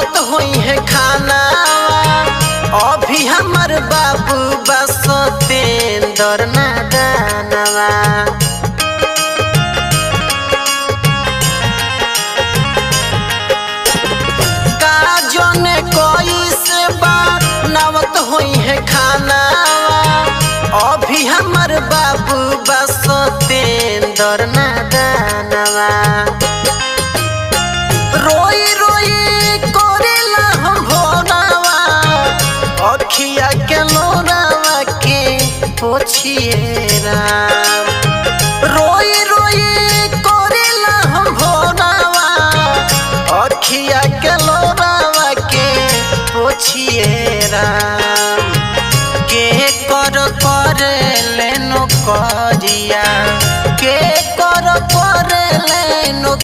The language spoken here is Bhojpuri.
नवत होई है खाना अभी हमर बाबू बसतेंदर नादानवा काजने कोई से बा नवत होई है खाना अभी हमर बाबू बसतेंदर नादानवा रोई रोई कोरेला हम भोरावा अखिया के लोरावा के पोछिए राम रोई रोई कोरेला हम भोरावा अखिया के लोरावा के पोछिए राम के कर लेनो करिया के कर लेनो